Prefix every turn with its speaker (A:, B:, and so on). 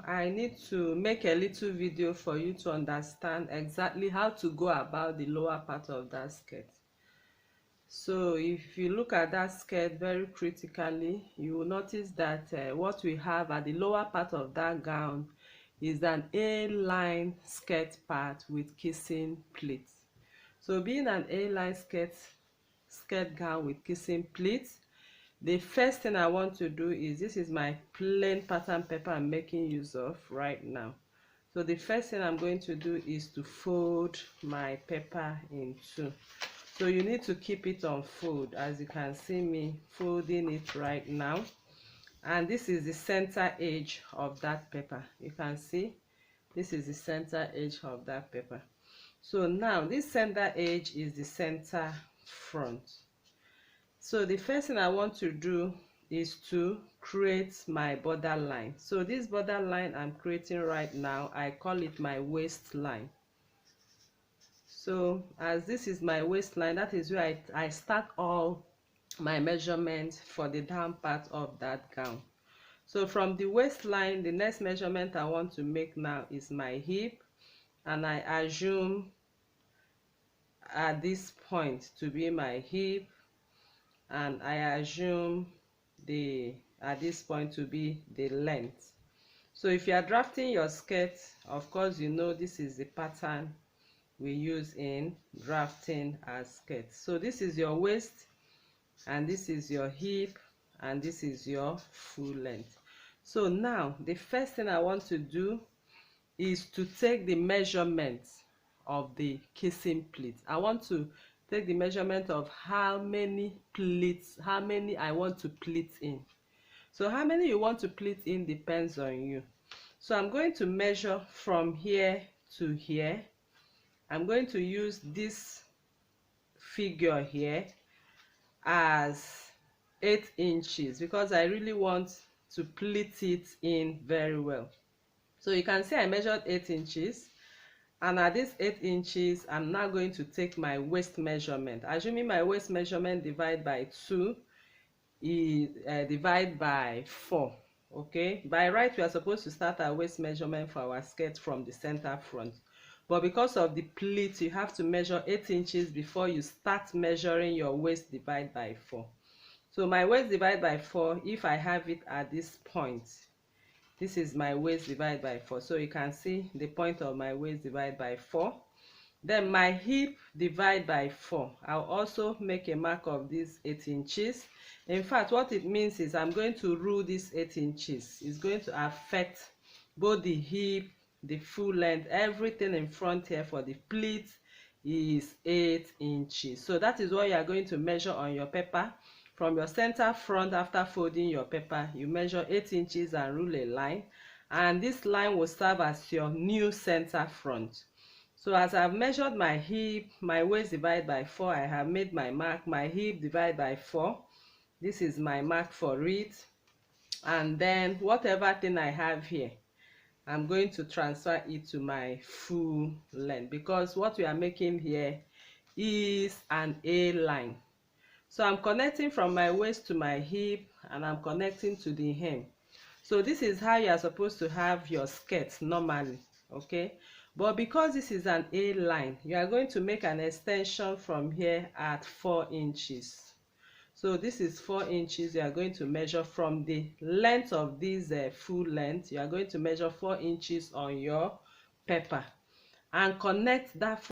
A: I need to make a little video for you to understand exactly how to go about the lower part of that skirt. So if you look at that skirt very critically, you will notice that what we have at the lower part of that gown is an A-line skirt part with kissing pleats. So being an A-line skirt gown with kissing pleats, the first thing I want to do is, this is my plain pattern paper I'm making use of right now. So the first thing I'm going to do is to fold my paper in two. So you need to keep it on fold, as you can see me folding it right now. And this is the center edge of that paper. You can see this is the center edge of that paper. So now this center edge is the center front. So the first thing I want to do is to create my border line. So this border line I'm creating right now, I call it my waistline. So as this is my waistline, that is where I start all my measurements for the down part of that gown. So from the waistline, the next measurement I want to make now is my hip, and I assume at this point to be my hip, and I assume at this point to be the length. So if you are drafting your skirt, of course you know this is the pattern we use in drafting our skirt. So this is your waist, and this is your hip, and this is your full length. So now the first thing I want to do is to take the measurement of the kissing pleat. I want to take the measurement of how many pleats, how many I want to pleat in. So how many you want to pleat in depends on you. So I'm going to measure from here to here. I'm going to use this figure here as 8 inches because I really want to pleat it in very well. So you can see I measured 8 inches. And at this 8 inches, I'm now going to take my waist measurement. Assuming my waist measurement divide by 2 is divide by 4. Okay, by right we are supposed to start our waist measurement for our skirt from the center front, but because of the pleat you have to measure 8 inches before you start measuring your waist divide by 4. So my waist divide by 4, if I have it at this point, this is my waist divide by 4. So you can see the point of my waist divide by 4. Then my hip divide by 4. I'll also make a mark of these 8 inches. In fact, what it means is I'm going to rule this 8 inches. It's going to affect both the hip, the full length, everything in front here for the pleat is 8 inches. So that is what you are going to measure on your paper. From your center front, after folding your paper, you measure 8 inches and rule a line, and this line will serve as your new center front. So as I've measured my hip, my waist divide by 4, I have made my mark. My hip divide by 4, this is my mark for it. And then whatever thing I have here, I'm going to transfer it to my full length, because what we are making here is an A line. So I'm connecting from my waist to my hip, and I'm connecting to the hem. So this is how you are supposed to have your skirt normally, okay? But because this is an A line, you are going to make an extension from here at 4 inches. So this is 4 inches. You are going to measure from the length of this full length. You are going to measure 4 inches on your paper and connect that